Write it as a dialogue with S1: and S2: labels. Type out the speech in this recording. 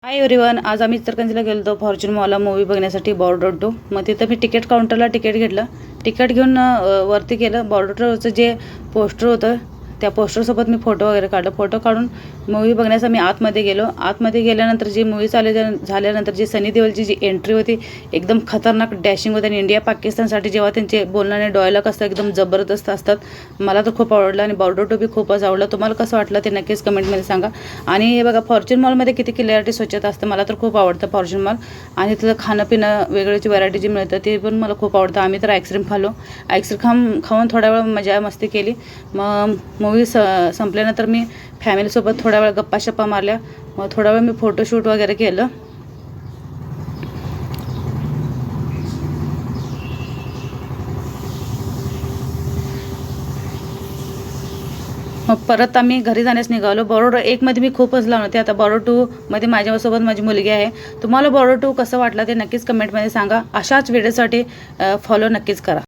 S1: Hi everyone, आज आम्ही इचलकरंजीला गेलो होतो फॉर्च्यून मॉलला मूवी बघण्यासाठी बॉर्डर टू. मग तिथं मी तिकीट काउंटरला तिकीट घेतलं. तिकीट घेऊन वरती गेलं. बॉर्डरचं जे पोस्टर होतं त्या पोस्टरसोबत मी फोटो वगैरे काढलं. फोटो काढून मूवी बघण्यासाठी मी आतमध्ये गेलो. आतमध्ये गेल्यानंतर जी मूवी झाल्यानंतर जी सनी देओलची जी एंट्री होती एकदम खतरनाक डॅशिंग होती. आणि इंडिया पाकिस्तानसाठी जेव्हा त्यांचे बोलणारे डायलॉग असतात एकदम जबरदस्त असतात. मला तर खूप आवडलं आणि बॉर्डर टू बी खूपच आवडलं. तुम्हाला कसं वाटलं ते नक्कीच कमेंटमध्ये सांगा. आणि हे बघा, फॉर्च्यून मॉलमध्ये किती क्लिअरिटी स्वच्छता असते. मला तर खूप आवडतं फॉर्च्यून मॉल. आणि तिथं खाणं पिणं वेगळीची व्हरायटी जी मिळतं ते पण मला खूप आवडतं. आम्ही तर आईस्क्रीम खाल्लो. आईस्क्रीम खाऊन थोड्या वेळ मजा मस्ती केली. मग मूवी संपल्यानंतर मी फॅमिलीसोबत थोड्या वेळ गप्पा मारल्या. मग थोडा वेळ मी फोटोशूट वगैरे केलं. मग परत आम्ही घरी जाण्यास निघालो. बॉर्डर 1 मध्ये मी खूपच लावून होते. आता बॉर्डर 2 मध्ये माझ्यासोबत माझी मुलगी आहे. तुम्हाला बॉर्डर 2 कसं वाटलं ते नक्कीच कमेंटमध्ये सांगा. अशाच व्हिडिओसाठी फॉलो नक्कीच करा.